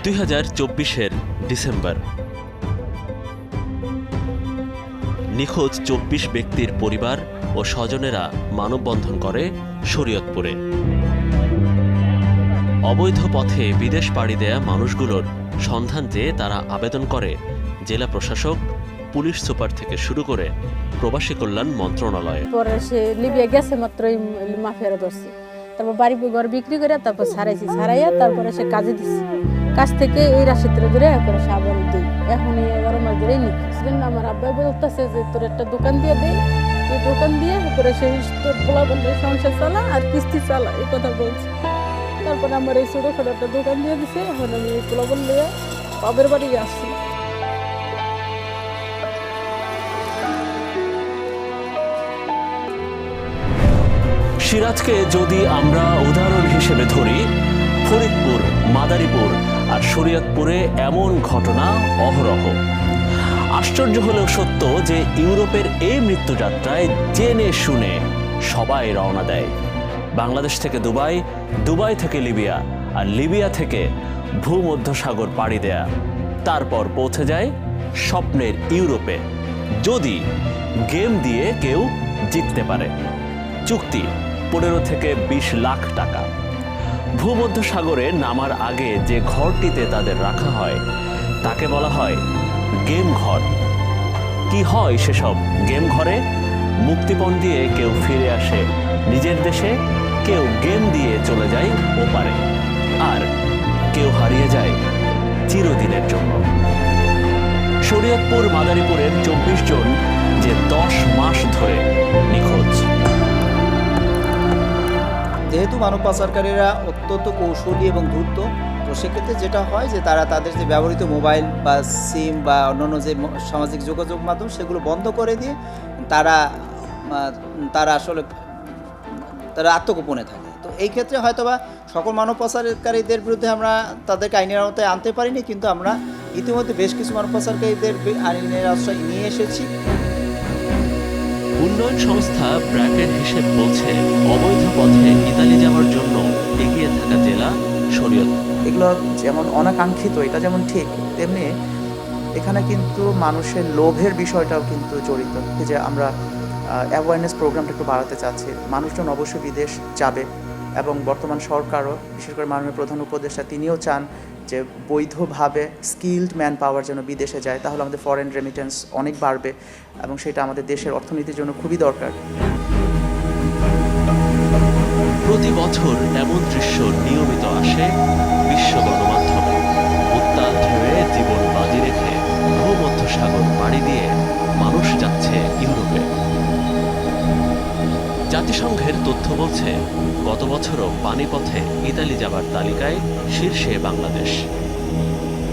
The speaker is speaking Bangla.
2024-এর ডিসেম্বর। নিখোঁজ 24 ব্যক্তির পরিবার ও স্বজনেরা মানববন্ধন করে শরীয়তপুরে। অবৈধ পথে বিদেশ পাড়ি দেয়া মানুষগুলোর সন্ধান চেয়ে তারা আবেদন করে জেলা প্রশাসক, পুলিশ সুপার থেকে শুরু করে প্রবাসী কল্যাণ মন্ত্রণালয়ে। পরে সে লিবিয়া গেছে মাত্রই মাফিয়ারা ধরছে, তারপর বাড়ি ঘর বিক্রি করে তারপর সারাইয়া তারপরে সে কাজে দিচ্ছে। কাজ থেকে এই রাশিত্রে ধরে এরপরে সে আবার দিই। এখন এই 11 মাস ধরেই নিচ্ছে। আমার আব্বাই বলতেছে যে তোর একটা দোকান দিয়ে দেয়, এই দোকান দিয়ে এরপরে সে তোর পোলা বন্ধে সংসার চালা আর কিস্তি চালা, এই কথা বলছে। তারপরে আমার এই ছোটোখাটো একটা দোকান দিয়ে দিছে। এখন আমি এই পোলা বন্ধে বাবের বাড়ি আসছি। সিরাজকে যদি আমরা উদাহরণ হিসেবে ধরি, ফরিদপুর, মাদারীপুর আর শরীয়তপুরে এমন ঘটনা অহরহ। আশ্চর্য হলেও সত্য যে ইউরোপের এই মৃত্যুযাত্রায় জেনে শুনে সবাই রওনা দেয়। বাংলাদেশ থেকে দুবাই, দুবাই থেকে লিবিয়া, আর লিবিয়া থেকে ভূমধ্যসাগর পাড়ি দেয়া, তারপর পৌঁছে যায় স্বপ্নের ইউরোপে, যদি গেম দিয়ে কেউ জিততে পারে। চুক্তি 15 থেকে 20 লাখ টাকা। ভূমধ্যসাগরে নামার আগে যে ঘরটিতে তাদের রাখা হয় তাকে বলা হয় গেম ঘর। কি হয় সেসব গেম ঘরে? মুক্তিপণ দিয়ে কেউ ফিরে আসে নিজের দেশে, কেউ গেম দিয়ে চলে যায় ওপারে, আর কেউ হারিয়ে যায় চিরদিনের জন্য। শরীয়তপুর, মাদারীপুরের 24 জন যে 10 মাস ধরে নিখোঁজ। যেহেতু মানব পাচারকারীরা অত্যন্ত কৌশলী এবং দ্রুত, তো সেক্ষেত্রে যেটা হয় যে তারা তাদের যে ব্যবহৃত মোবাইল বা সিম বা অন্যান্য যে সামাজিক যোগাযোগ মাধ্যম সেগুলো বন্ধ করে দিয়ে তারা আসলে আত্মগোপনে থাকে। তো এই ক্ষেত্রে হয়তোবা সকল মানব পাচারকারীদের বিরুদ্ধে আমরা তাদেরকে আইনের আওতায় আনতে পারিনি, কিন্তু আমরা ইতিমধ্যে বেশ কিছু মানব পাচারকারীদের আইনের আশ্রয় নিয়ে এসেছি। উন্নয়ন সংস্থা ব্র্যাকের হিসেব বলছে অবৈধ পথে ইতালি যাওয়ার জন্য এগিয়ে থাকা জেলা শরীয়তপুর। এগুলো যেমন অনাকাঙ্ক্ষিত, এটা যেমন ঠিক, তেমনি এখানে কিন্তু মানুষের লোভের বিষয়টাও কিন্তু জড়িত। যে আমরা অ্যাওয়ারনেস প্রোগ্রামটা একটু বাড়াতে চাচ্ছি। মানুষজন অবশ্যই বিদেশ যাবে, এবং বর্তমান সরকারও, বিশেষ করে মাননীয় প্রধান উপদেষ্টা, তিনিও চান যে বৈধভাবে স্কিলড ম্যান পাওয়ার জন্য বিদেশে যায়, তাহলে আমাদের ফরেন রেমিটেন্স অনেক বাড়বে, এবং সেটা আমাদের দেশের অর্থনীতির জন্য খুবই দরকার। প্রতি বছর এমন দৃশ্য নিয়মিত আসে বিশ্ব গণমাধ্যমে। উত্তাল ঢেউয়ে জীবন বাজি রেখে ভূমধ্যসাগর পাড়ি দিয়ে মানুষ যাচ্ছে ইউরোপে। জাতিসংঘের তথ্য বলছে গত বছরও পানিপথে ইতালি যাবার তালিকায় শীর্ষে বাংলাদেশ।